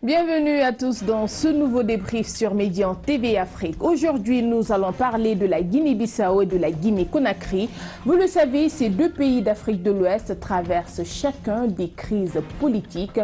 Bienvenue à tous dans ce nouveau débrief sur Médian TV Afrique. Aujourd'hui, nous allons parler de la Guinée-Bissau et de la Guinée-Conakry. Vous le savez, ces deux pays d'Afrique de l'Ouest traversent chacun des crises politiques.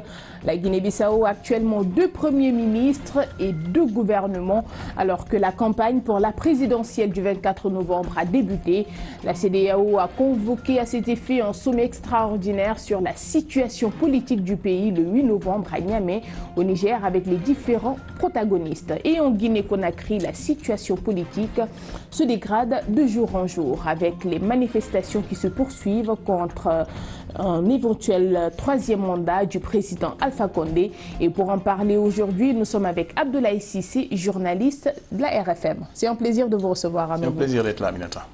La Guinée-Bissau a actuellement deux premiers ministres et deux gouvernements, alors que la campagne pour la présidentielle du 24 novembre a débuté. La CEDEAO a convoqué à cet effet un sommet extraordinaire sur la situation politique du pays le 8 novembre à Niamey, au Niger, avec les différents protagonistes. Et en Guinée-Conakry, la situation politique se dégrade de jour en jour, avec les manifestations qui se poursuivent contre un éventuel troisième mandat du président Alpha Condé. Et pour en parler aujourd'hui, nous sommes avec Abdoulaye Cissé, journaliste de la RFM. C'est un plaisir de vous recevoir. C'est un plaisir d'être là, Aminata.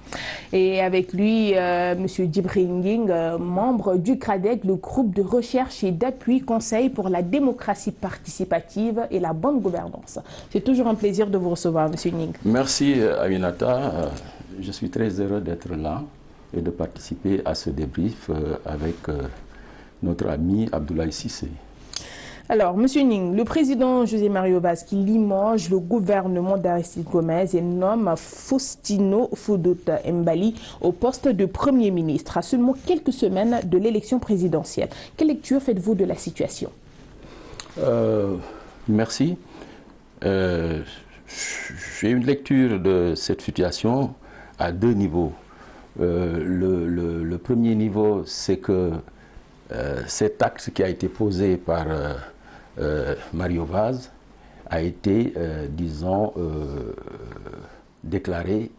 Et avec lui, M. Djibril Nging, membre du CRADEC, le groupe de recherche et d'appui Conseil pour la démocratie participative et la bonne gouvernance. C'est toujours un plaisir de vous recevoir, M. Nging. Merci, Aminata. Je suis très heureux d'être là et de participer à ce débrief avec notre ami Abdoulaye Cissé. Alors, M. Ning, le président José Mario Vaz qui limoge le gouvernement d'Aristide Gomez et nomme Faustino Fodota Mbali au poste de Premier ministre à seulement quelques semaines de l'élection présidentielle. Quelle lecture faites-vous de la situation? Merci. J'ai une lecture de cette situation à deux niveaux. Le premier niveau, c'est que cet acte qui a été posé par Mario Vaz a été, disons, déclaré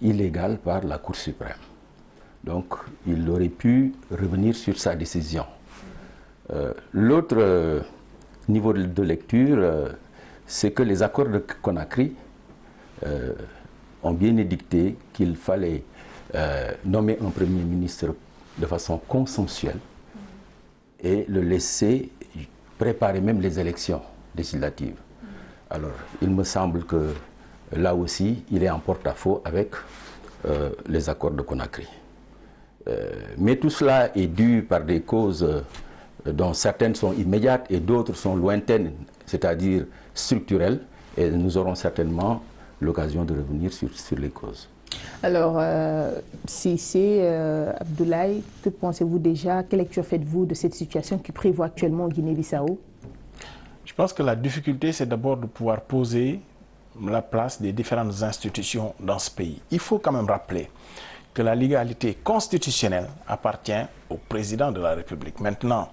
illégal par la Cour suprême. Donc, il aurait pu revenir sur sa décision. L'autre niveau de lecture, c'est que les accords de Conakry ont bien édicté qu'il fallait nommer un Premier ministre de façon consensuelle et le laisser préparer même les élections législatives. Alors, il me semble que là aussi, il est en porte-à-faux avec les accords de Conakry. Mais tout cela est dû par des causes dont certaines sont immédiates et d'autres sont lointaines, c'est-à-dire structurelles, et nous aurons certainement l'occasion de revenir sur les causes. Alors, Abdoulaye, que pensez-vous déjà? Quelle lecture faites-vous de cette situation qui prévoit actuellement en Guinée-Bissau? Je pense que la difficulté, c'est d'abord de pouvoir poser la place des différentes institutions dans ce pays. Il faut quand même rappeler que la légalité constitutionnelle appartient au président de la République. Maintenant,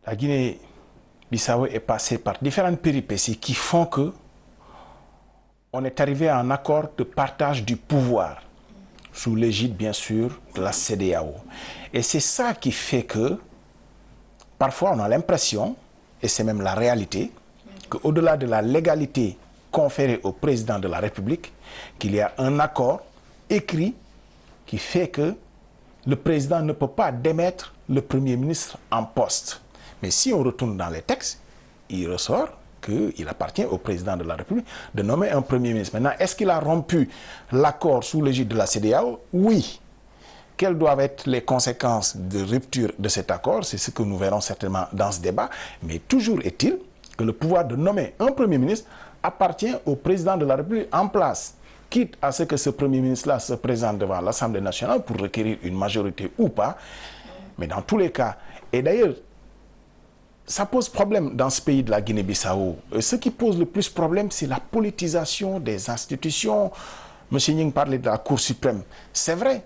la Guinée-Bissau est passée par différentes péripéties qui font que on est arrivé à un accord de partage du pouvoir, sous l'égide, bien sûr, de la CEDEAO. Et c'est ça qui fait que, parfois, on a l'impression, et c'est même la réalité, qu'au-delà de la légalité conférée au président de la République, qu'il y a un accord écrit qui fait que le président ne peut pas démettre le Premier ministre en poste. Mais si on retourne dans les textes, il ressort qu'il appartient au président de la République de nommer un Premier ministre. Maintenant, est-ce qu'il a rompu l'accord sous l'égide de la CEDEAO? Oui. Quelles doivent être les conséquences de rupture de cet accord? C'est ce que nous verrons certainement dans ce débat. Mais toujours est-il que le pouvoir de nommer un Premier ministre appartient au président de la République en place, quitte à ce que ce Premier ministre-là se présente devant l'Assemblée nationale pour requérir une majorité ou pas. Mais dans tous les cas, et d'ailleurs, ça pose problème dans ce pays de la Guinée-Bissau. Ce qui pose le plus problème, c'est la politisation des institutions. M. Ning parlait de la Cour suprême. C'est vrai.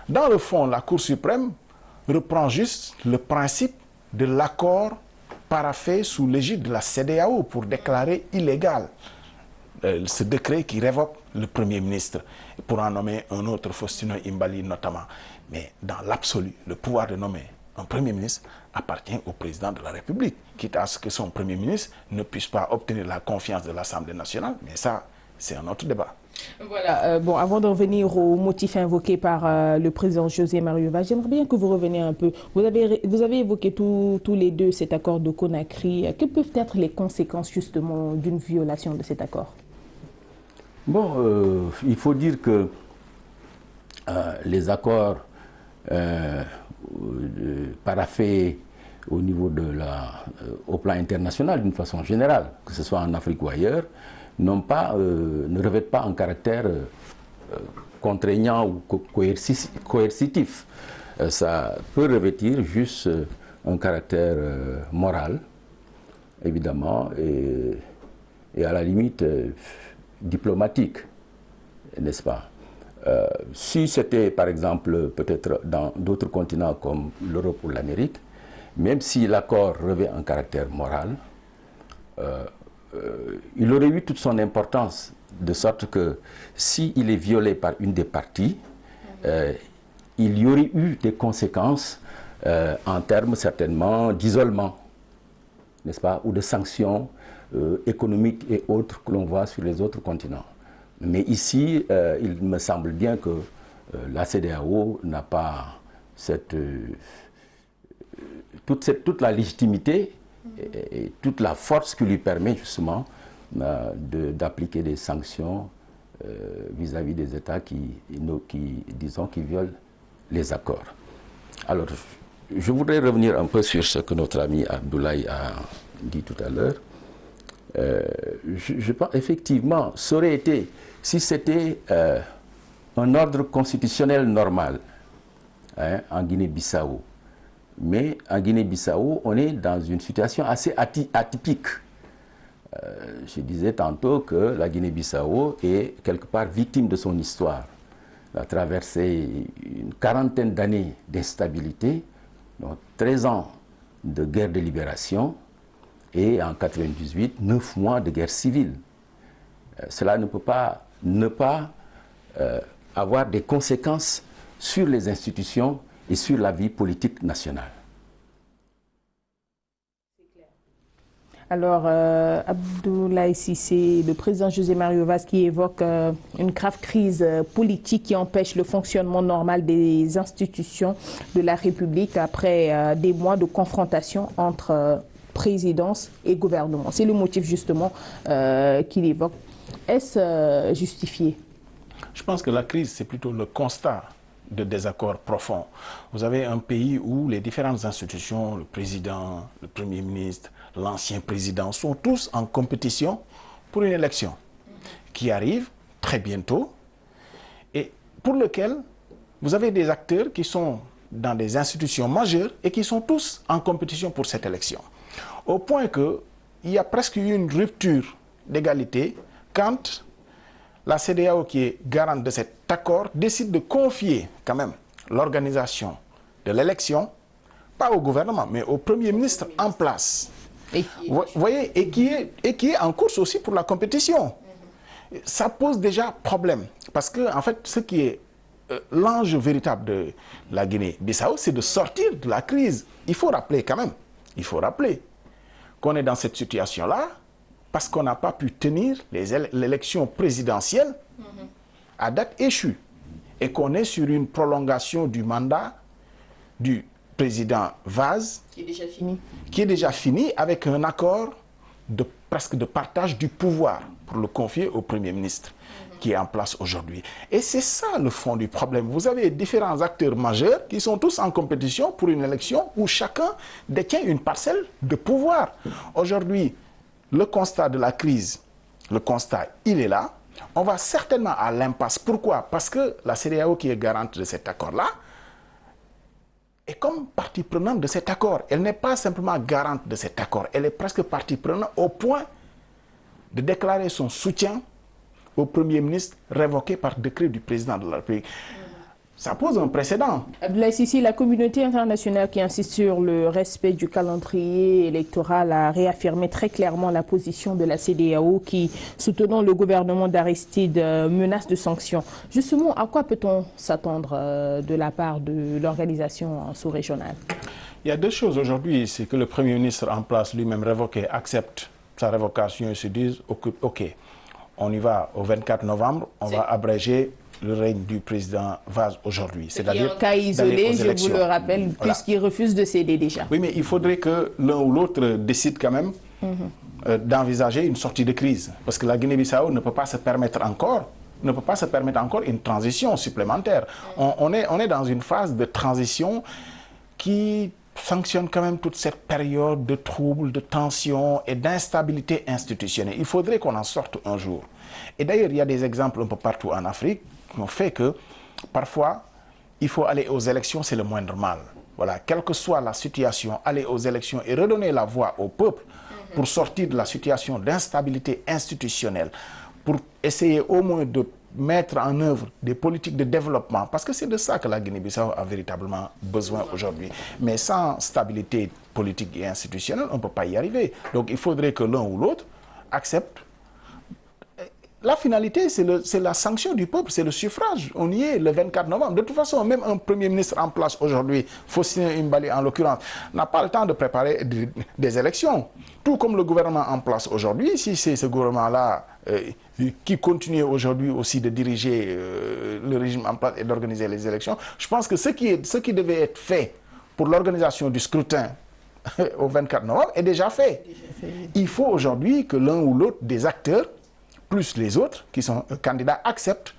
Dans le fond, la Cour suprême reprend juste le principe de l'accord paraphé sous l'égide de la CEDEAO pour déclarer illégal ce décret qui révoque le Premier ministre pour en nommer un autre, Faustino Mbali notamment. Mais dans l'absolu, le pouvoir de nommer un Premier ministre appartient au président de la République, quitte à ce que son Premier ministre ne puisse pas obtenir la confiance de l'Assemblée nationale. Mais ça, c'est un autre débat. Voilà, bon, avant de revenir aux motifs invoqués par le président José Mario Vaz, j'aimerais bien que vous reveniez un peu. Vous avez évoqué tous les deux cet accord de Conakry. Que peuvent être les conséquences justement d'une violation de cet accord? Bon, il faut dire que les accords paraphés au niveau au plan international d'une façon générale, que ce soit en Afrique ou ailleurs, ne revêtent pas un caractère contraignant ou coercitif. Ça peut revêtir juste un caractère moral, évidemment, et à la limite diplomatique, n'est-ce pas? Si c'était par exemple peut-être dans d'autres continents comme l'Europe ou l'Amérique, même si l'accord revêt un caractère moral, il aurait eu toute son importance, de sorte que s'il est violé par une des parties, il y aurait eu des conséquences en termes certainement d'isolement, n'est-ce pas, ou de sanctions économiques et autres que l'on voit sur les autres continents. Mais ici, il me semble bien que la CEDEAO n'a pas toute la légitimité et toute la force qui lui permet justement d'appliquer des sanctions vis-à-vis des États disons, qui violent les accords. Alors, je voudrais revenir un peu sur ce que notre ami Abdoulaye a dit tout à l'heure. Je pense effectivement, ça aurait été, si c'était un ordre constitutionnel normal en Guinée-Bissau, mais en Guinée-Bissau, on est dans une situation assez atypique. Je disais tantôt que la Guinée-Bissau est quelque part victime de son histoire. Elle a traversé une quarantaine d'années d'instabilité, 13 ans de guerre de libération et en 1998, 9 mois de guerre civile. Cela ne peut pas ne pas avoir des conséquences sur les institutions et sur la vie politique nationale. Alors, Abdoulaye Cissé, le président José Mario Vaz qui évoque une grave crise politique qui empêche le fonctionnement normal des institutions de la République après des mois de confrontation entre présidence et gouvernement. C'est le motif justement qu'il évoque. Est-ce justifié? Je pense que la crise, c'est plutôt le constat de désaccords profonds. Vous avez un pays où les différentes institutions, le président, le premier ministre, l'ancien président, sont tous en compétition pour une élection qui arrive très bientôt et pour lequel vous avez des acteurs qui sont dans des institutions majeures et qui sont tous en compétition pour cette élection. Au point qu'il y a presque eu une rupture d'égalité quand la CEDEAO, qui est garante de cet accord, décide de confier quand même l'organisation de l'élection, pas au gouvernement, mais au Premier ministre en place. Vous voyez, et qui est en course aussi pour la compétition. Ça pose déjà problème. Parce que, en fait, ce qui est l'enjeu véritable de la Guinée-Bissau, c'est de sortir de la crise. Il faut rappeler quand même, il faut rappeler qu'on est dans cette situation-là parce qu'on n'a pas pu tenir l'élection présidentielle à date échue et qu'on est sur une prolongation du mandat du président Vaz qui est déjà fini. Qui est déjà fini avec un accord presque de partage du pouvoir pour le confier au Premier ministre qui est en place aujourd'hui. Et c'est ça le fond du problème. Vous avez différents acteurs majeurs qui sont tous en compétition pour une élection où chacun détient une parcelle de pouvoir. Aujourd'hui, le constat de la crise, le constat, il est là. On va certainement à l'impasse. Pourquoi? Parce que la CEDEAO, qui est garante de cet accord-là, est comme partie prenante de cet accord. Elle n'est pas simplement garante de cet accord, elle est presque partie prenante au point de déclarer son soutien au Premier ministre révoqué par décret du président de la République. Ça pose un précédent. Abdoulaye Cissé, la communauté internationale qui insiste sur le respect du calendrier électoral a réaffirmé très clairement la position de la CEDEAO qui, soutenant le gouvernement d'Aristide, menace de sanctions. Justement, à quoi peut-on s'attendre de la part de l'organisation sous-régionale? Il y a deux choses aujourd'hui. C'est que le Premier ministre en place lui-même révoqué accepte sa révocation et se dise OK, on y va au 24 novembre, on va abréger le règne du président Vaz aujourd'hui. C'est-à-dire un cas isolé, je vous le rappelle, puisqu'il refuse de céder déjà. Oui, mais il faudrait que l'un ou l'autre décide quand même d'envisager une sortie de crise. Parce que la Guinée-Bissau ne peut pas se permettre encore une transition supplémentaire. On est dans une phase de transition qui sanctionne quand même toute cette période de troubles, de tensions et d'instabilité institutionnelle. Il faudrait qu'on en sorte un jour. Et d'ailleurs, il y a des exemples un peu partout en Afrique qui ont fait que parfois, il faut aller aux élections, c'est le moindre mal. Voilà, quelle que soit la situation, aller aux élections et redonner la voix au peuple pour sortir de la situation d'instabilité institutionnelle, pour essayer au moins de mettre en œuvre des politiques de développement, parce que c'est de ça que la Guinée-Bissau a véritablement besoin aujourd'hui. Mais sans stabilité politique et institutionnelle, on ne peut pas y arriver. Donc il faudrait que l'un ou l'autre accepte. La finalité, c'est la sanction du peuple, c'est le suffrage. On y est le 24 novembre. De toute façon, même un Premier ministre en place aujourd'hui, Faustin Imbali en l'occurrence, n'a pas le temps de préparer des élections. Tout comme le gouvernement en place aujourd'hui, si c'est ce gouvernement-là qui continue aujourd'hui aussi de diriger le régime en place et d'organiser les élections, je pense que ce qui devait être fait pour l'organisation du scrutin au 24 novembre est déjà fait. Il faut aujourd'hui que l'un ou l'autre des acteurs, plus les autres qui sont candidats, acceptent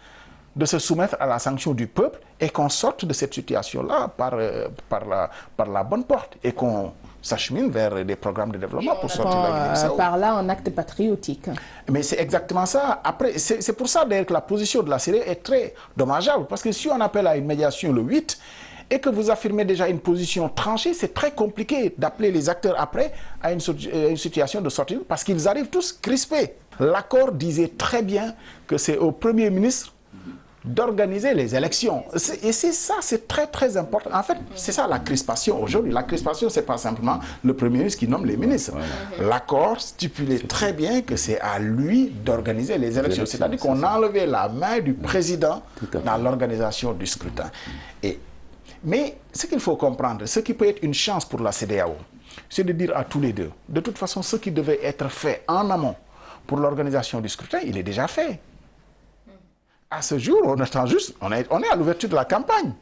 de se soumettre à la sanction du peuple et qu'on sorte de cette situation-là par la bonne porte et qu'on s'achemine vers des programmes de développement pour sortir de la Guinée-Bissau. Par là, un acte patriotique. Mais c'est exactement ça. Après, c'est pour ça d'ailleurs que la position de la CEDEAO est très dommageable, parce que si on appelle à une médiation le 8, et que vous affirmez déjà une position tranchée, c'est très compliqué d'appeler les acteurs après à une situation de sortie, parce qu'ils arrivent tous crispés. L'accord disait très bien que c'est au Premier ministre d'organiser les élections. Et c'est ça, c'est très très important. En fait, c'est ça la crispation aujourd'hui. La crispation, c'est pas simplement le Premier ministre qui nomme les ministres. L'accord stipulait très bien que c'est à lui d'organiser les élections. C'est-à-dire qu'on a enlevé la main du président dans l'organisation du scrutin. Mais ce qu'il faut comprendre, ce qui peut être une chance pour la CEDEAO, c'est de dire à tous les deux, de toute façon, ce qui devait être fait en amont pour l'organisation du scrutin, il est déjà fait. À ce jour, on attend juste, on est à l'ouverture de la campagne,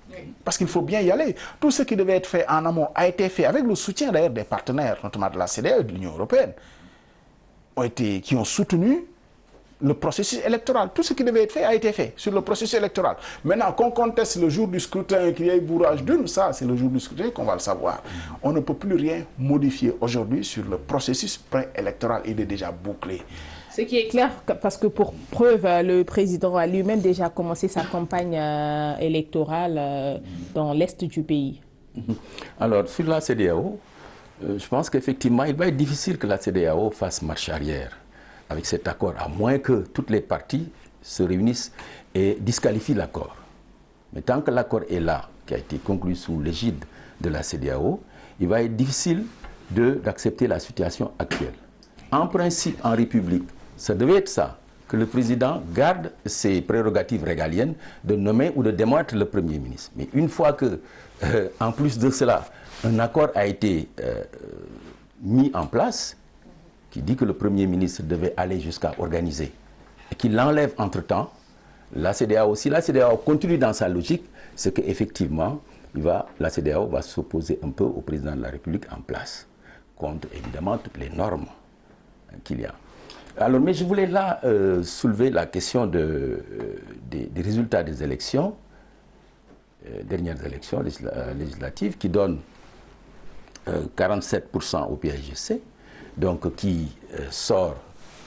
parce qu'il faut bien y aller. Tout ce qui devait être fait en amont a été fait, avec le soutien d'ailleurs des partenaires, notamment de la CEDEAO et de l'Union européenne, qui ont soutenu le processus électoral. Tout ce qui devait être fait a été fait sur le processus électoral. Maintenant, qu'on conteste le jour du scrutin, qu'il y ait bourrage d'une, ça, c'est le jour du scrutin qu'on va le savoir. On ne peut plus rien modifier aujourd'hui sur le processus préélectoral. Il est déjà bouclé. Ce qui est clair, parce que pour preuve, le président a lui-même déjà commencé sa campagne électorale dans l'est du pays. Alors, sur la CEDEAO, je pense qu'effectivement, il va être difficile que la CEDEAO fasse marche arrière avec cet accord, à moins que toutes les parties se réunissent et disqualifient l'accord. Mais tant que l'accord est là, qui a été conclu sous l'égide de la CEDEAO, il va être difficile d'accepter la situation actuelle. En principe, en République, ça devait être ça, que le président garde ses prérogatives régaliennes de nommer ou de démettre le Premier ministre. Mais une fois que, en plus de cela, un accord a été mis en place, qui dit que le Premier ministre devait aller jusqu'à organiser, et qu'il l'enlève entre-temps, la CEDEAO, si la CEDEAO continue dans sa logique, c'est qu'effectivement, la CEDEAO va s'opposer un peu au président de la République en place, contre évidemment toutes les normes qu'il y a. Alors, mais je voulais là soulever la question des résultats des élections, dernières élections législatives, qui donnent 47% au PAIGC, donc qui sort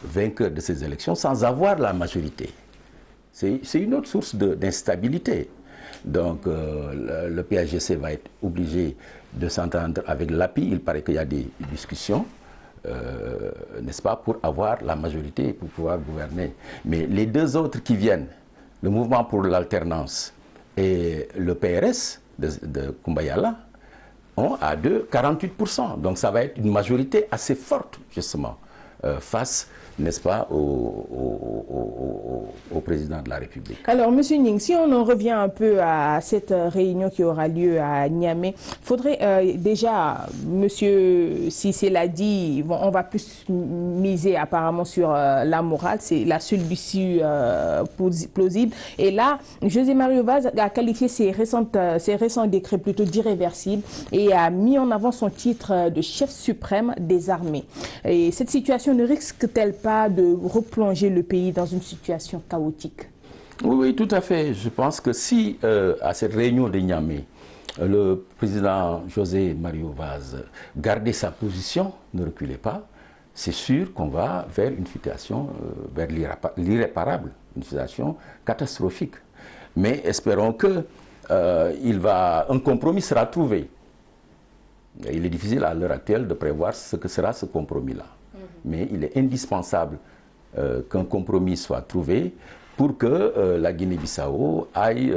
vainqueur de ces élections sans avoir la majorité. C'est une autre source d'instabilité. Donc le PAIGC va être obligé de s'entendre avec l'API. Il paraît qu'il y a des discussions, n'est-ce pas, pour avoir la majorité et pour pouvoir gouverner. Mais les deux autres qui viennent, le mouvement pour l'alternance et le PRS de Kumbayala, ont à 48%. Donc ça va être une majorité assez forte, justement, face, n'est-ce pas, au président de la République. Alors, M. Ning, si on en revient un peu à cette réunion qui aura lieu à Niamey, il faudrait déjà, M. Cissé l'a dit, on va plus miser apparemment sur la morale, c'est la seule issue plausible. Et là, José Mario Vaz a qualifié ces récents décrets plutôt d'irréversibles et a mis en avant son titre de chef suprême des armées. Et cette situation ne risque-t-elle pas de replonger le pays dans une situation chaotique? Oui, tout à fait. Je pense que si, à cette réunion de Niamey, le président José Mario Vaz gardait sa position, ne reculait pas, c'est sûr qu'on va vers une situation, vers l'irréparable, une situation catastrophique. Mais espérons que un compromis sera trouvé. Il est difficile à l'heure actuelle de prévoir ce que sera ce compromis-là. Mais il est indispensable qu'un compromis soit trouvé pour que la Guinée-Bissau aille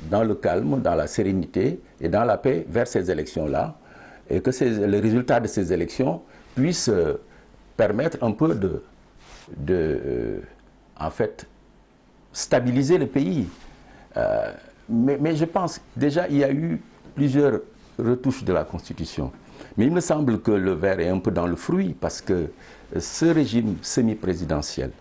dans le calme, dans la sérénité et dans la paix vers ces élections-là, et que les résultats de ces élections puissent permettre un peu en fait, stabiliser le pays. Mais je pense, déjà, il y a eu plusieurs retouches de la Constitution. Mais il me semble que le verre est un peu dans le fruit, parce que ce régime semi-présidentiel,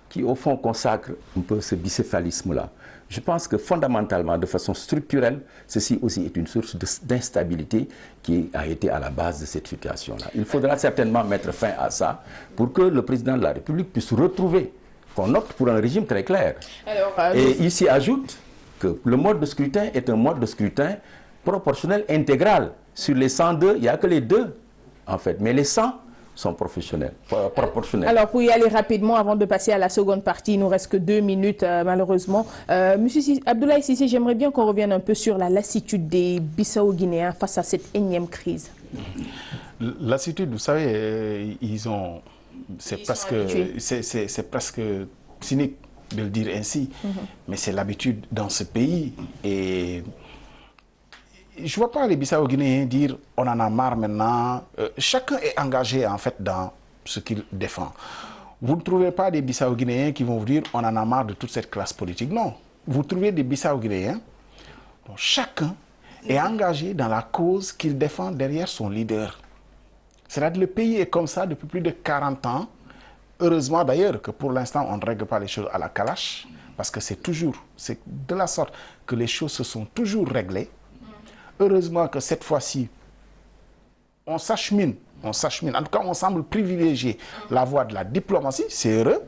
qui au fond consacre un peu ce bicéphalisme-là, je pense que fondamentalement, de façon structurelle, ceci aussi est une source d'instabilité qui a été à la base de cette situation-là. Il faudra certainement mettre fin à ça pour que le président de la République puisse retrouver, qu'on opte pour un régime très clair. Et il s'y ajoute que le mode de scrutin est un mode de scrutin proportionnel intégral. Sur les 102, il n'y a que les 2, en fait. Mais les 100 sont proportionnels. Alors, pour y aller rapidement, avant de passer à la seconde partie, il ne nous reste que 2 minutes, malheureusement. Monsieur Abdoulaye Cissé, j'aimerais bien qu'on revienne un peu sur la lassitude des Bissau-Guinéens face à cette énième crise. Lassitude, vous savez, c'est presque cynique de le dire ainsi, mais c'est l'habitude dans ce pays. Et je ne vois pas les Bissau-Guinéens dire on en a marre maintenant. Chacun est engagé en fait dans ce qu'il défend. Vous ne trouvez pas des Bissau-Guinéens qui vont vous dire on en a marre de toute cette classe politique. Non. Vous trouvez des Bissau-Guinéens dont chacun est engagé dans la cause qu'il défend derrière son leader. C'est-à-dire que le pays est comme ça depuis plus de 40 ans. Heureusement d'ailleurs que pour l'instant on ne règle pas les choses à la calache, parce que c'est de la sorte que les choses se sont toujours réglées. Heureusement que cette fois-ci, on s'achemine. En tout cas, on semble privilégier la voie de la diplomatie. C'est heureux.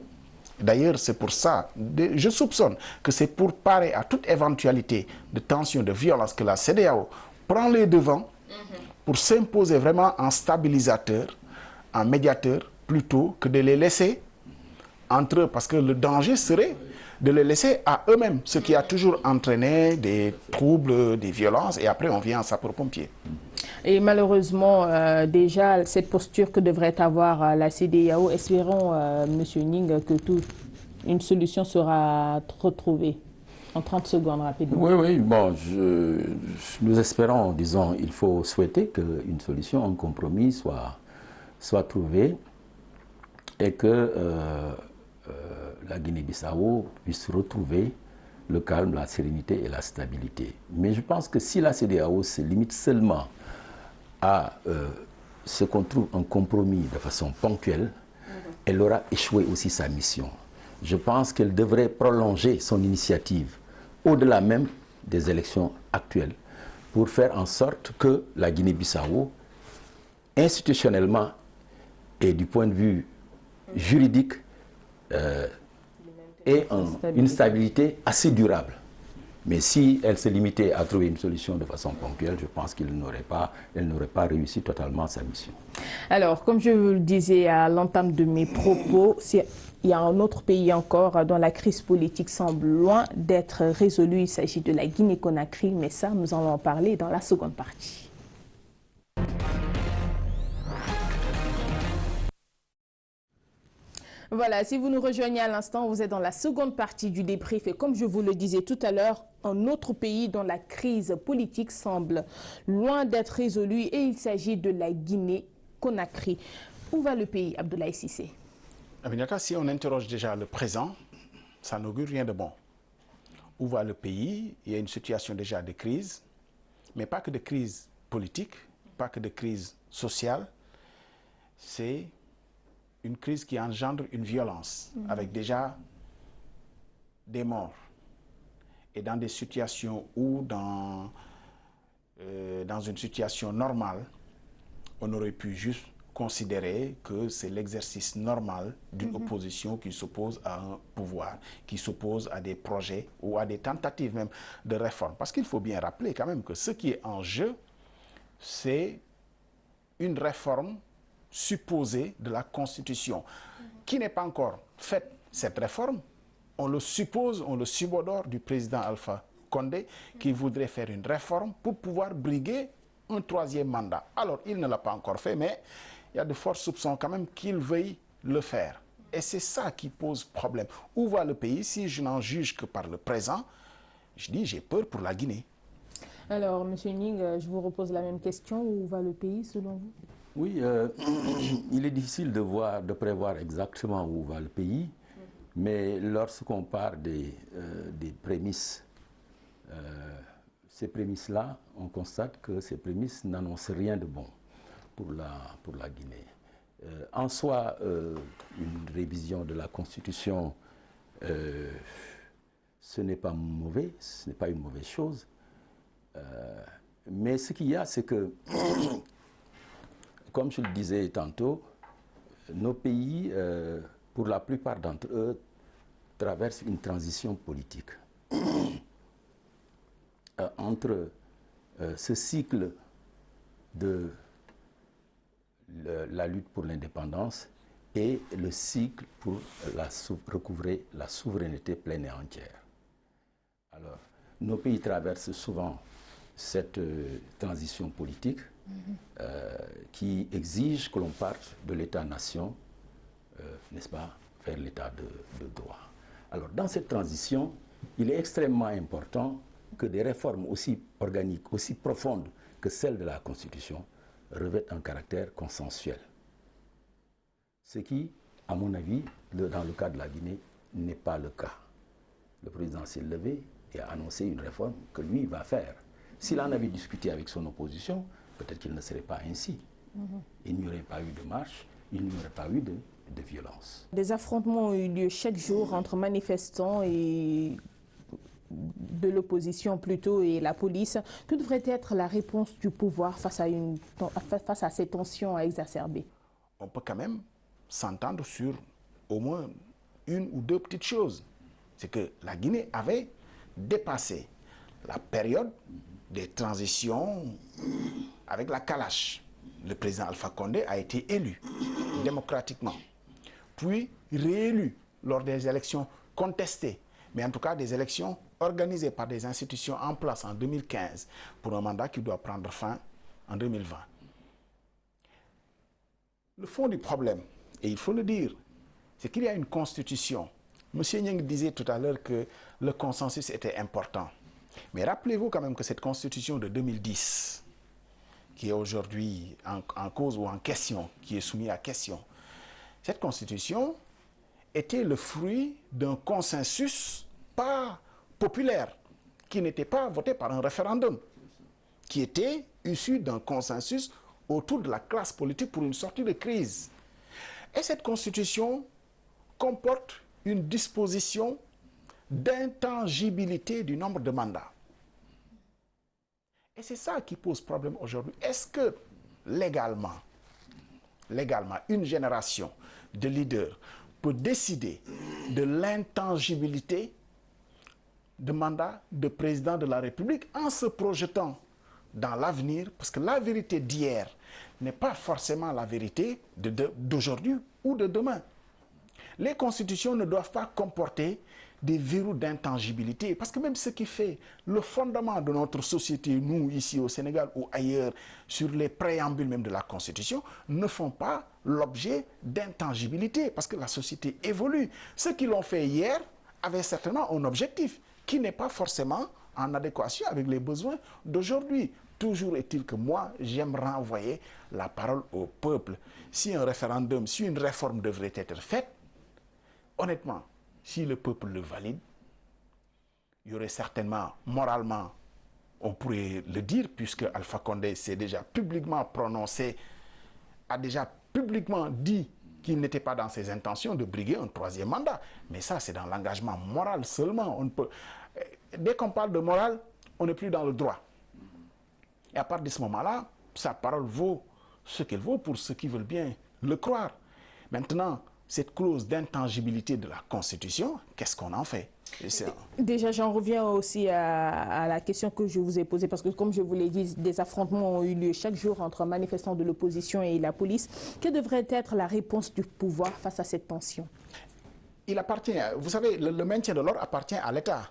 D'ailleurs, c'est pour ça, je soupçonne que c'est pour parer à toute éventualité de tension, de violence, que la CEDEAO prend les devants pour s'imposer vraiment en stabilisateur, en médiateur, plutôt que de les laisser entre eux. Parce que le danger serait de les laisser à eux-mêmes, ce qui a toujours entraîné des troubles, des violences, et après on vient en sapeur-pompier. Et malheureusement, déjà, cette posture que devrait avoir la CEDEAO, espérons, M. Ning, que une solution sera retrouvée. En 30 secondes, rapidement. Oui, bon, nous espérons, disons, il faut souhaiter qu'une solution, un compromis soit trouvé et que la Guinée-Bissau puisse retrouver le calme, la sérénité et la stabilité. Mais je pense que si la CEDEAO se limite seulement à ce qu'on trouve un compromis de façon ponctuelle, elle aura échoué aussi sa mission. Je pense qu'elle devrait prolonger son initiative au-delà même des élections actuelles pour faire en sorte que la Guinée-Bissau, institutionnellement et du point de vue juridique, ait une stabilité assez durable. Mais si elle se limitait à trouver une solution de façon ponctuelle, je pense qu'elle n'aurait pas réussi totalement sa mission. Alors, comme je vous le disais à l'entame de mes propos, il y a un autre pays encore dont la crise politique semble loin d'être résolue. Il s'agit de la Guinée-Conakry, mais ça, nous allons en parler dans la seconde partie. Voilà, si vous nous rejoignez à l'instant, vous êtes dans la seconde partie du débrief. Et comme je vous le disais tout à l'heure, un autre pays dont la crise politique semble loin d'être résolue, et il s'agit de la Guinée-Conakry. Où va le pays, Abdoulaye Cissé? Aminata, si on interroge déjà le présent, ça n'augure rien de bon. Où va le pays? Il y a une situation déjà de crise, mais pas que de crise politique, pas que de crise sociale. C'est une crise qui engendre une violence, avec déjà des morts. Et dans des situations où, dans une situation normale, on aurait pu juste considérer que c'est l'exercice normal d'une opposition qui s'oppose à un pouvoir, qui s'oppose à des projets ou à des tentatives même de réforme. Parce qu'il faut bien rappeler quand même que ce qui est en jeu, c'est une réforme supposée de la Constitution, qui n'est pas encore faite. Cette réforme, on le suppose, on le subodore du président Alpha Condé, qui voudrait faire une réforme pour pouvoir briguer un troisième mandat. Alors, il ne l'a pas encore fait, mais il y a de forts soupçons quand même qu'il veuille le faire. Et c'est ça qui pose problème. Où va le pays? Si je n'en juge que par le présent, je dis j'ai peur pour la Guinée. Alors, M. Ning, je vous repose la même question. Où va le pays selon vous? Oui, il est difficile de prévoir exactement où va le pays, mais lorsqu'on part des prémices, ces prémices-là, on constate que ces prémices n'annoncent rien de bon pour la Guinée. En soi, une révision de la Constitution, ce n'est pas mauvais, ce n'est pas une mauvaise chose. Mais ce qu'il y a, c'est que, comme je le disais tantôt, nos pays, pour la plupart d'entre eux, traversent une transition politique. Entre ce cycle de la lutte pour l'indépendance et le cycle pour recouvrer la souveraineté pleine et entière. Alors, nos pays traversent souvent cette transition politique qui exige que l'on parte de l'État-nation, n'est-ce pas, vers l'État de droit. Alors, dans cette transition, il est extrêmement important que des réformes aussi organiques, aussi profondes que celles de la Constitution, revêtent un caractère consensuel. Ce qui, à mon avis, dans le cas de la Guinée, n'est pas le cas. Le président s'est levé et a annoncé une réforme que lui va faire. S'il en avait discuté avec son opposition, peut-être qu'il ne serait pas ainsi. Il n'y aurait pas eu de marche, il n'y aurait pas eu de violence. Des affrontements ont eu lieu chaque jour entre manifestants et de l'opposition plutôt et la police. Que devrait être la réponse du pouvoir face à ces tensions exacerbées? On peut quand même s'entendre sur au moins une ou deux petites choses. C'est que la Guinée avait dépassé la période des transitions avec la Kalash. Le président Alpha Condé a été élu démocratiquement, puis réélu lors des élections contestées, mais en tout cas des élections organisées par des institutions en place en 2015 pour un mandat qui doit prendre fin en 2020. Le fond du problème, et il faut le dire, c'est qu'il y a une constitution. M. Nying disait tout à l'heure que le consensus était important. Mais rappelez-vous quand même que cette constitution de 2010, qui est aujourd'hui en cause ou en question, qui est soumise à question, cette constitution était le fruit d'un consensus pas populaire, qui n'était pas voté par un référendum, qui était issu d'un consensus autour de la classe politique pour une sortie de crise. Et cette constitution comporte une disposition d'intangibilité du nombre de mandats. Et c'est ça qui pose problème aujourd'hui. Est-ce que légalement, une génération de leaders peut décider de l'intangibilité de mandat de président de la République en se projetant dans l'avenir, parce que la vérité d'hier n'est pas forcément la vérité d'aujourd'hui ou de demain. Les constitutions ne doivent pas comporter des verrous d'intangibilité, parce que même ce qui fait le fondement de notre société, nous ici au Sénégal ou ailleurs, sur les préambules même de la Constitution, ne font pas l'objet d'intangibilité, parce que la société évolue. Ceux qui l'ont fait hier avaient certainement un objectif qui n'est pas forcément en adéquation avec les besoins d'aujourd'hui. Toujours est-il que moi, j'aime renvoyer la parole au peuple. Si un référendum, si une réforme devrait être faite, honnêtement, si le peuple le valide, il y aurait certainement, moralement, on pourrait le dire, puisque Alpha Condé s'est déjà publiquement prononcé, a déjà publiquement dit qu'il n'était pas dans ses intentions de briguer un troisième mandat. Mais ça, c'est dans l'engagement moral seulement. On ne peut... Dès qu'on parle de morale, on n'est plus dans le droit. Et à partir de ce moment-là, sa parole vaut ce qu'elle vaut pour ceux qui veulent bien le croire. Maintenant, cette clause d'intangibilité de la Constitution, qu'est-ce qu'on en fait? Déjà, j'en reviens aussi à la question que je vous ai posée, parce que comme je vous l'ai dit, des affrontements ont eu lieu chaque jour entre manifestants de l'opposition et la police. Quelle devrait être la réponse du pouvoir face à cette tension? Il appartient, vous savez, le maintien de l'ordre appartient à l'État.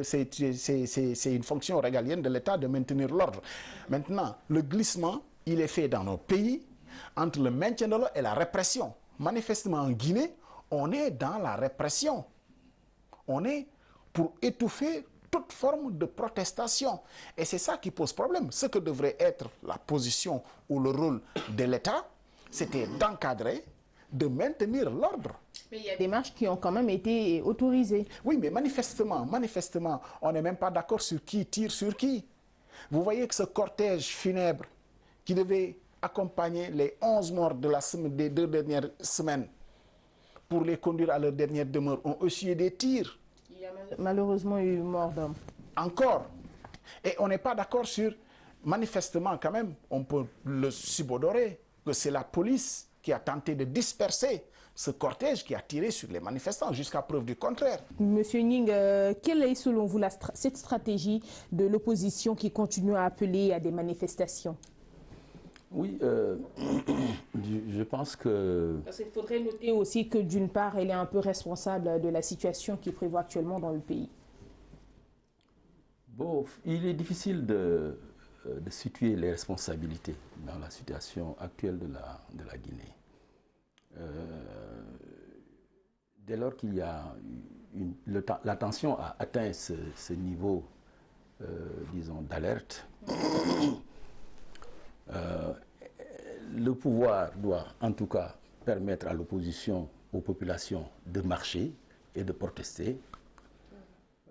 C'est une fonction régalienne de l'État de maintenir l'ordre. Maintenant, le glissement, il est fait dans nos pays entre le maintien de l'ordre et la répression. Manifestement en Guinée, on est dans la répression. On est pour étouffer toute forme de protestation. Et c'est ça qui pose problème. Ce que devrait être la position ou le rôle de l'État, c'était d'encadrer, de maintenir l'ordre. Mais il y a des marches qui ont quand même été autorisées. Oui, mais manifestement, on n'est même pas d'accord sur qui tire sur qui. Vous voyez que ce cortège funèbre qui devait accompagner les 11 morts des 2 dernières semaines pour les conduire à leur dernière demeure ont essuyé des tirs. Il y a malheureusement eu mort d'hommes. Encore. Et on n'est pas d'accord sur, manifestement quand même, on peut le subodorer, que c'est la police qui a tenté de disperser ce cortège qui a tiré sur les manifestants, jusqu'à preuve du contraire. Monsieur Ning, quelle est selon vous cette stratégie de l'opposition qui continue à appeler à des manifestations? Oui, je pense que... Parce qu'il faudrait noter aussi que d'une part, elle est un peu responsable de la situation qui prévaut actuellement dans le pays. Bon, il est difficile de situer les responsabilités dans la situation actuelle de la Guinée. Dès lors qu'il y a la tension a atteint ce niveau, disons, d'alerte, le pouvoir doit en tout cas permettre à l'opposition, aux populations de marcher et de protester.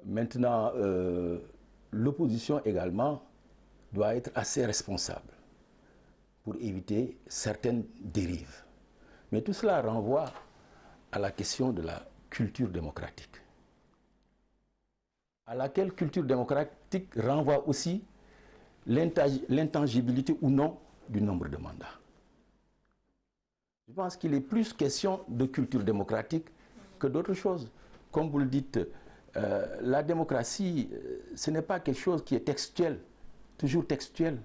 Maintenant, l'opposition également doit être assez responsable pour éviter certaines dérives. Mais tout cela renvoie à la question de la culture démocratique, à laquelle culture démocratique renvoie aussi l'intangibilité ou non du nombre de mandats. Je pense qu'il est plus question de culture démocratique que d'autres choses. Comme vous le dites, la démocratie, ce n'est pas quelque chose qui est textuel, toujours textuel.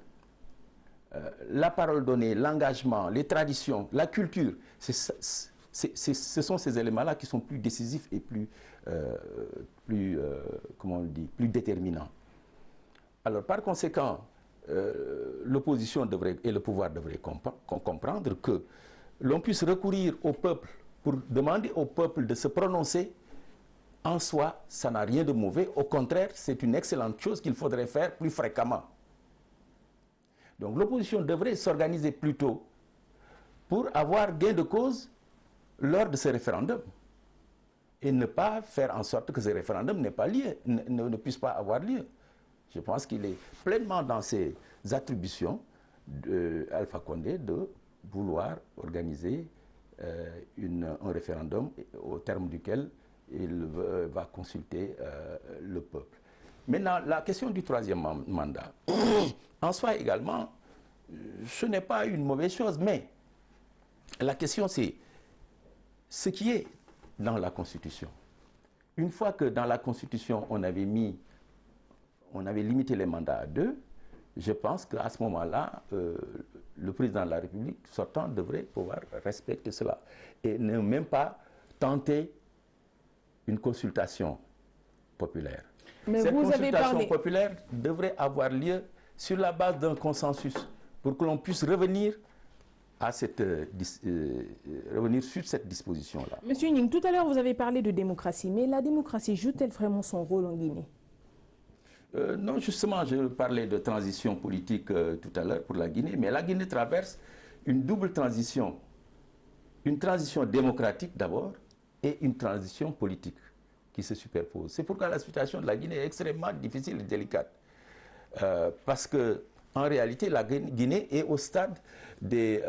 La parole donnée, l'engagement, les traditions, la culture, ce sont ces éléments-là qui sont plus décisifs et comment on dit, plus déterminants. Alors, par conséquent, l'opposition et le pouvoir devraient comprendre que l'on puisse recourir au peuple pour demander au peuple de se prononcer. En soi, ça n'a rien de mauvais. Au contraire, c'est une excellente chose qu'il faudrait faire plus fréquemment. Donc l'opposition devrait s'organiser plutôt pour avoir gain de cause lors de ce référendum et ne pas faire en sorte que ce référendum ne puisse pas avoir lieu. Je pense qu'il est pleinement dans ses attributions d'Alpha Condé de vouloir organiser un référendum au terme duquel il va consulter le peuple. Maintenant, la question du troisième mandat, en soi également, ce n'est pas une mauvaise chose, mais la question c'est ce qui est dans la Constitution. Une fois que dans la Constitution, on avait limité les mandats à 2, je pense qu'à ce moment-là, le président de la République sortant devrait pouvoir respecter cela et ne même pas tenter une consultation populaire. Mais cette vous consultation populaire devrait avoir lieu sur la base d'un consensus pour que l'on puisse revenir revenir sur cette disposition-là. Monsieur Ning, tout à l'heure vous avez parlé de démocratie, mais la démocratie joue-t-elle vraiment son rôle en Guinée? Non, justement, je parlais de transition politique tout à l'heure pour la Guinée, mais la Guinée traverse une double transition. Une transition démocratique d'abord et une transition politique qui se superposent. C'est pourquoi la situation de la Guinée est extrêmement difficile et délicate. Parce que en réalité, la Guinée est au stade des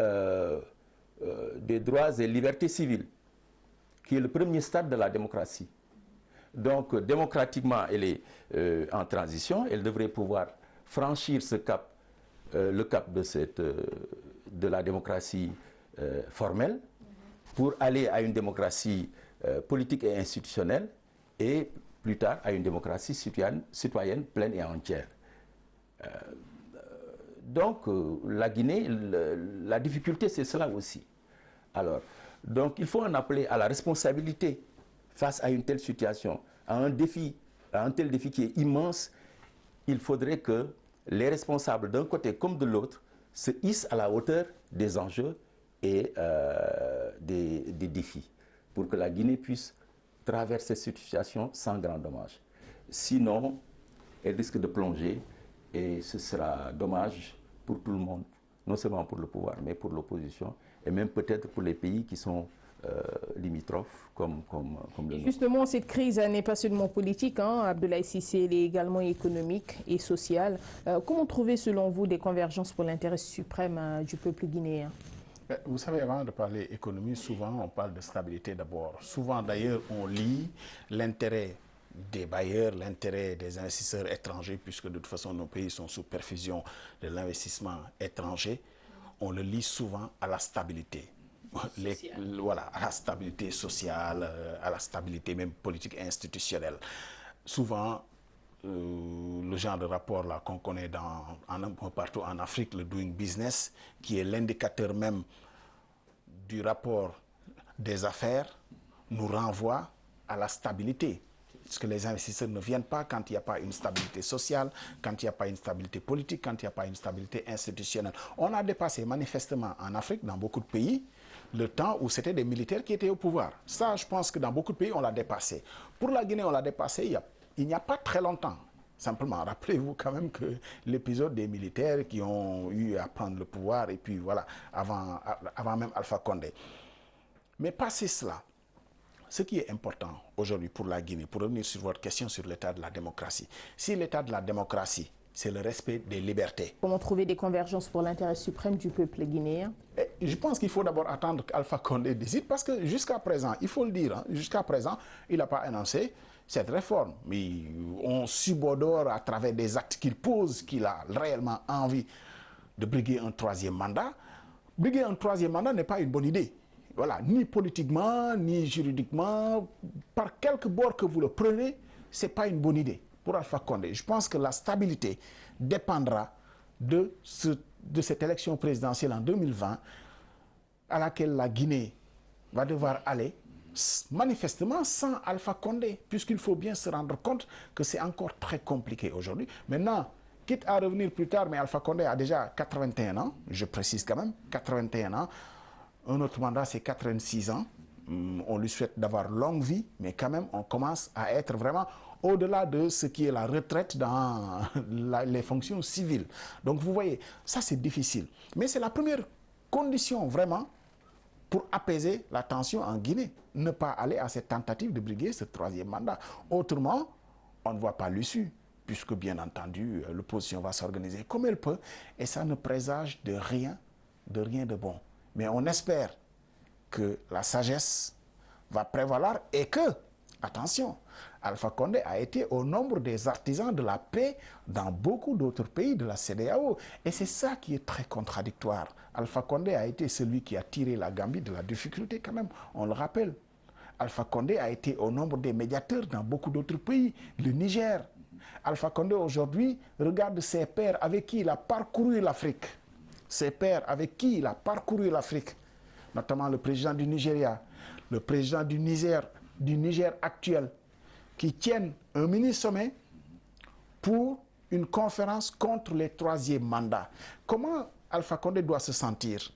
droits et libertés civiles, qui est le premier stade de la démocratie. Donc, démocratiquement, elle est en transition. Elle devrait pouvoir franchir ce cap, le cap de de la démocratie formelle pour aller à une démocratie politique et institutionnelle et plus tard à une démocratie citoyenne pleine et entière. Donc la Guinée, la difficulté c'est cela aussi. Alors, donc il faut en appeler à la responsabilité face à une telle situation, à un tel défi qui est immense. Il faudrait que les responsables d'un côté comme de l'autre se hissent à la hauteur des enjeux et des défis pour que la Guinée puisse traverser cette situation sans grand dommage. Sinon, elle risque de plonger et ce sera dommage pour tout le monde, non seulement pour le pouvoir, mais pour l'opposition et même peut-être pour les pays qui sont limitrophes comme le nôtre. Justement, cette crise n'est pas seulement politique, hein, Abdoulaye Cissé, elle est également économique et sociale. Comment trouver selon vous des convergences pour l'intérêt suprême du peuple guinéen? Vous savez, avant de parler économie, souvent on parle de stabilité d'abord. Souvent d'ailleurs on lit l'intérêt des bailleurs, l'intérêt des investisseurs étrangers, puisque de toute façon nos pays sont sous perfusion de l'investissement étranger. On le lit souvent à la stabilité. Voilà, à la stabilité sociale, à la stabilité même politique et institutionnelle. Souvent, le genre de rapport là qu'on connaît un peu partout en Afrique, le Doing Business, qui est l'indicateur même du rapport des affaires, nous renvoie à la stabilité. Parce que les investisseurs ne viennent pas quand il n'y a pas une stabilité sociale, quand il n'y a pas une stabilité politique, quand il n'y a pas une stabilité institutionnelle. On a dépassé manifestement en Afrique, dans beaucoup de pays, le temps où c'était des militaires qui étaient au pouvoir. Ça, je pense que dans beaucoup de pays, on l'a dépassé. Pour la Guinée, on l'a dépassé il n'y a pas très longtemps. Simplement, rappelez-vous quand même que l'épisode des militaires qui ont eu à prendre le pouvoir, et puis voilà, avant même Alpha Condé. Mais passé cela, ce qui est important aujourd'hui pour la Guinée, pour revenir sur votre question sur l'état de la démocratie, si l'état de la démocratie, c'est le respect des libertés. Comment trouver des convergences pour l'intérêt suprême du peuple guinéen? Je pense qu'il faut d'abord attendre qu'Alpha Condé décide, parce que jusqu'à présent, il faut le dire, hein, jusqu'à présent, il n'a pas annoncé cette réforme. Mais on subodore à travers des actes qu'il pose qu'il a réellement envie de briguer un troisième mandat. Briguer un troisième mandat n'est pas une bonne idée. Voilà, ni politiquement, ni juridiquement, par quelque bord que vous le prenez, ce n'est pas une bonne idée pour Alpha Condé. Je pense que la stabilité dépendra de cette élection présidentielle en 2020 à laquelle la Guinée va devoir aller, manifestement sans Alpha Condé, puisqu'il faut bien se rendre compte que c'est encore très compliqué aujourd'hui. Maintenant, quitte à revenir plus tard, mais Alpha Condé a déjà 81 ans, je précise quand même, 81 ans. Un autre mandat, c'est 86 ans. On lui souhaite d'avoir longue vie, mais quand même, on commence à être vraiment au-delà de ce qui est la retraite dans les fonctions civiles. Donc, vous voyez, ça, c'est difficile. Mais c'est la première condition, vraiment, pour apaiser la tension en Guinée. Ne pas aller à cette tentative de briguer ce troisième mandat. Autrement, on ne voit pas l'issue, puisque, bien entendu, l'opposition va s'organiser comme elle peut, et ça ne présage de rien de bon. Mais on espère que la sagesse va prévaloir et que, attention, Alpha Condé a été au nombre des artisans de la paix dans beaucoup d'autres pays de la CEDEAO. Et c'est ça qui est très contradictoire. Alpha Condé a été celui qui a tiré la Gambie de la difficulté quand même, on le rappelle. Alpha Condé a été au nombre des médiateurs dans beaucoup d'autres pays, le Niger. Alpha Condé aujourd'hui regarde ses pairs avec qui il a parcouru l'Afrique. Ses pairs avec qui il a parcouru l'Afrique, notamment le président du Nigeria, le président du Niger actuel, qui tiennent un mini-sommet pour une conférence contre les troisièmes mandats. Comment Alpha Condé doit se sentir?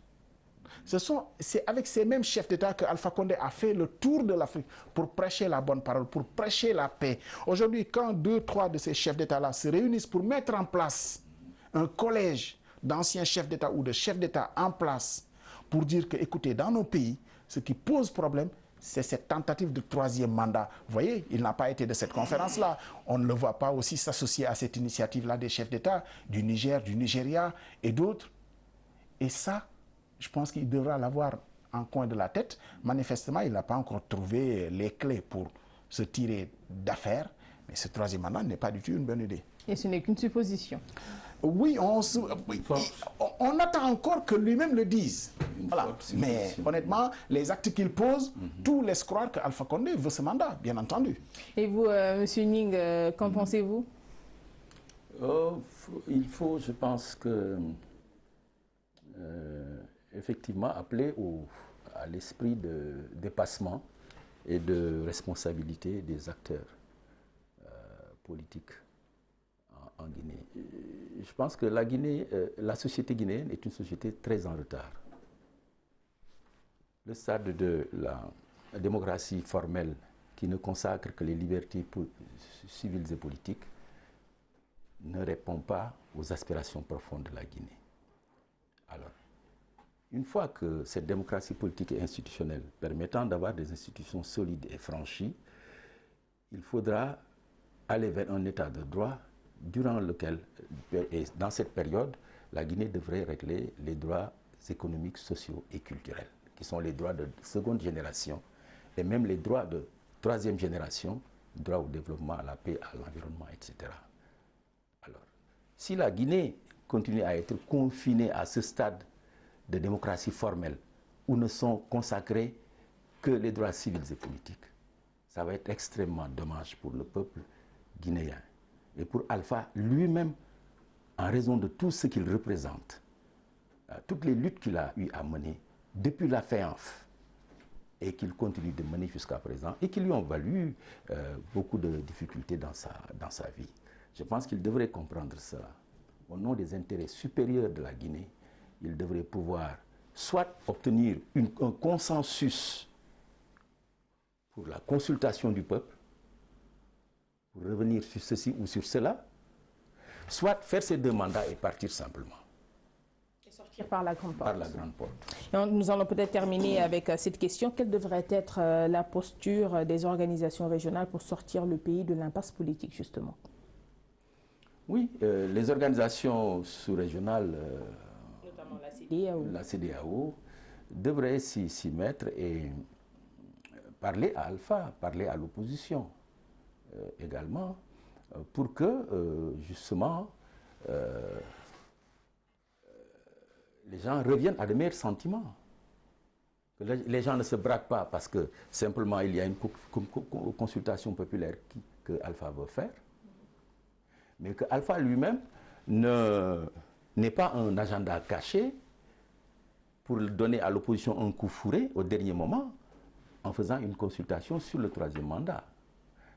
C'est avec ces mêmes chefs d'État que Alpha Condé a fait le tour de l'Afrique pour prêcher la bonne parole, pour prêcher la paix. Aujourd'hui, quand 2, 3 de ces chefs d'État-là se réunissent pour mettre en place un collège d'anciens chefs d'État ou de chefs d'État en place pour dire que, écoutez, dans nos pays, ce qui pose problème, c'est cette tentative de troisième mandat. Vous voyez, il n'a pas été de cette conférence-là. On ne le voit pas aussi s'associer à cette initiative-là des chefs d'État du Niger, du Nigeria et d'autres. Et ça, je pense qu'il devra l'avoir en coin de la tête. Manifestement, il n'a pas encore trouvé les clés pour se tirer d'affaire. Mais ce troisième mandat n'est pas du tout une bonne idée. Et ce n'est qu'une supposition. Oui, on attend encore que lui-même le dise. Voilà. Mais honnêtement, les actes qu'il pose, tout laisse croire qu'Alpha Condé veut ce mandat, bien entendu. Et vous, M. Ning, qu'en pensez-vous? Il faut, je pense que, effectivement, appeler à l'esprit de dépassement et de responsabilité des acteurs politiques en Guinée. Je pense que la Guinée, la société guinéenne est une société très en retard. Le stade de la démocratie formelle qui ne consacre que les libertés civiles et politiques ne répond pas aux aspirations profondes de la Guinée. Alors, une fois que cette démocratie politique et institutionnelle permettant d'avoir des institutions solides et franchies, il faudra aller vers un état de droit durant lequel, et dans cette période, la Guinée devrait régler les droits économiques, sociaux et culturels, qui sont les droits de seconde génération, et même les droits de troisième génération, droit au développement, à la paix, à l'environnement, etc. Alors, si la Guinée continue à être confinée à ce stade de démocratie formelle, où ne sont consacrés que les droits civils et politiques, ça va être extrêmement dommage pour le peuple guinéen. Et pour Alpha lui-même, en raison de tout ce qu'il représente, toutes les luttes qu'il a eu à mener depuis la FEANF et qu'il continue de mener jusqu'à présent et qui lui ont valu beaucoup de difficultés dans sa vie. Je pense qu'il devrait comprendre cela. Au nom des intérêts supérieurs de la Guinée, il devrait pouvoir soit obtenir un consensus pour la consultation du peuple, pour revenir sur ceci ou sur cela, soit faire ses deux mandats et partir simplement. Et sortir par la grande porte. Par la grande porte. Et nous allons peut-être terminer avec cette question. Quelle devrait être la posture des organisations régionales pour sortir le pays de l'impasse politique, justement? Oui, les organisations sous-régionales, notamment la CEDEAO, devraient s'y mettre et parler à Alpha, parler à l'opposition également, pour que, justement, les gens reviennent à de meilleurs sentiments. Que les gens ne se braquent pas parce que simplement il y a une consultation populaire que Alpha veut faire, mais que Alpha lui-même n'est pas un agenda caché pour donner à l'opposition un coup fourré au dernier moment en faisant une consultation sur le troisième mandat.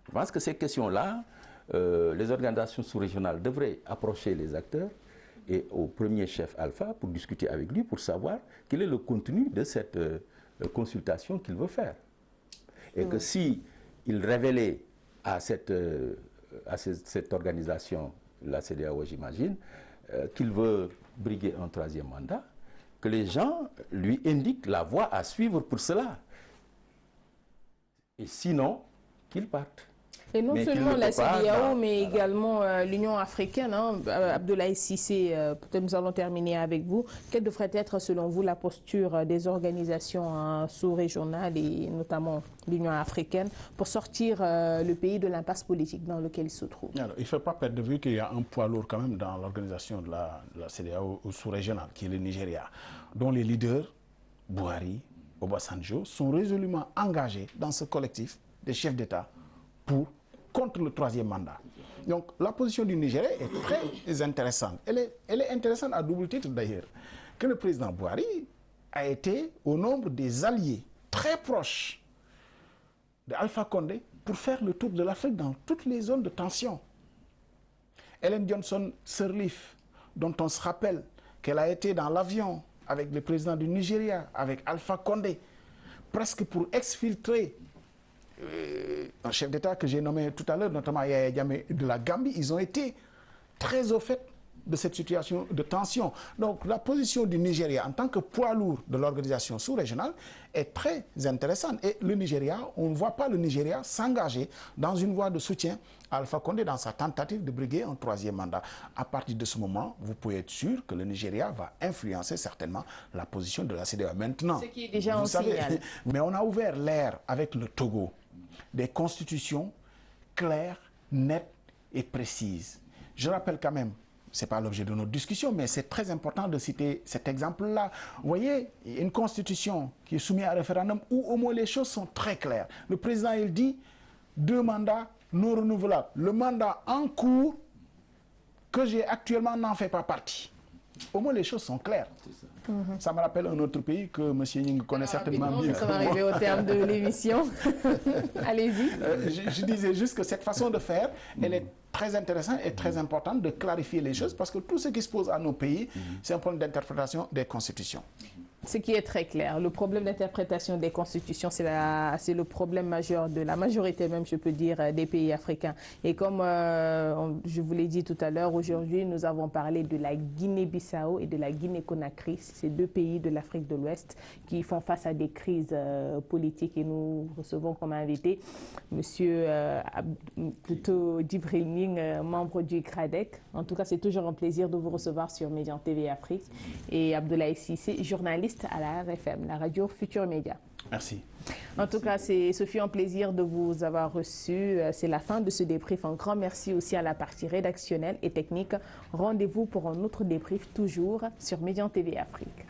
Je pense que ces questions-là, les organisations sous-régionales devraient approcher les acteurs et au premier chef Alpha pour discuter avec lui, pour savoir quel est le contenu de cette consultation qu'il veut faire. Et que si il révélait à cette organisation, la CEDEAO j'imagine, qu'il veut briguer un troisième mandat, que les gens lui indiquent la voie à suivre pour cela. Et sinon, qu'il parte. Et non seulement la CEDEAO, mais également l'Union africaine. Abdoulaye Cissé, peut-être nous allons terminer avec vous. Quelle devrait être, selon vous, la posture des organisations sous-régionales et notamment l'Union africaine pour sortir le pays de l'impasse politique dans laquelle il se trouve? Alors, il ne faut pas perdre de vue qu'il y a un poids lourd quand même dans l'organisation de la CEDEAO sous-régionale, qui est le Nigeria, dont les leaders, Buhari, Obasanjo, sont résolument engagés dans ce collectif des chefs d'État contre le troisième mandat. Donc la position du Nigeria est très intéressante. Elle est intéressante à double titre d'ailleurs. Que le président Buhari a été au nombre des alliés très proches d'Alpha Condé pour faire le tour de l'Afrique dans toutes les zones de tension. Ellen Johnson Sirleaf, dont on se rappelle qu'elle a été dans l'avion avec le président du Nigeria, avec Alpha Condé, presque pour exfiltrer un chef d'État que j'ai nommé tout à l'heure, notamment Yahya Jammeh de la Gambie. Ils ont été très au fait de cette situation de tension. Donc la position du Nigeria en tant que poids lourd de l'organisation sous-régionale est très intéressante. Et le Nigeria, on ne voit pas le Nigeria s'engager dans une voie de soutien à Alpha Condé dans sa tentative de briguer un troisième mandat. À partir de ce moment, vous pouvez être sûr que le Nigeria va influencer certainement la position de la CEDEAO. Maintenant, ce qui est déjà vous un savez, signal. Mais on a ouvert l'ère avec le Togo des constitutions claires, nette et précise. Je rappelle quand même, ce n'est pas l'objet de notre discussion, mais c'est très important de citer cet exemple-là. Vous voyez, une constitution qui est soumise à référendum où au moins les choses sont très claires. Le président, il dit 2 mandats non renouvelables. Le mandat en cours que j'ai actuellement n'en fait pas partie. Au moins les choses sont claires. Ça me rappelle un autre pays que M. Ning connaît certainement bien. Nous sommes arrivés au terme de l'émission. Allez-y. Je disais juste que cette façon de faire, elle est très intéressante et très importante de clarifier les choses parce que tout ce qui se pose à nos pays, c'est un problème d'interprétation des constitutions. Ce qui est très clair, le problème d'interprétation des constitutions, c'est le problème majeur de la majorité même, je peux dire, des pays africains. Et comme je vous l'ai dit tout à l'heure, aujourd'hui, nous avons parlé de la Guinée-Bissau et de la Guinée-Conakry, ces 2 pays de l'Afrique de l'Ouest qui font face à des crises politiques. Et nous recevons comme invité M. Djibril Ning, membre du CRADEC. En tout cas, c'est toujours un plaisir de vous recevoir sur Médian TV Afrique. Et Abdoulaye Cissé, journaliste à la RFM, la radio Futur Média. Merci. En tout cas, ce fut un plaisir de vous avoir reçu. C'est la fin de ce débrief. Un grand merci aussi à la partie rédactionnelle et technique. Rendez-vous pour un autre débrief toujours sur Médian TV Afrique.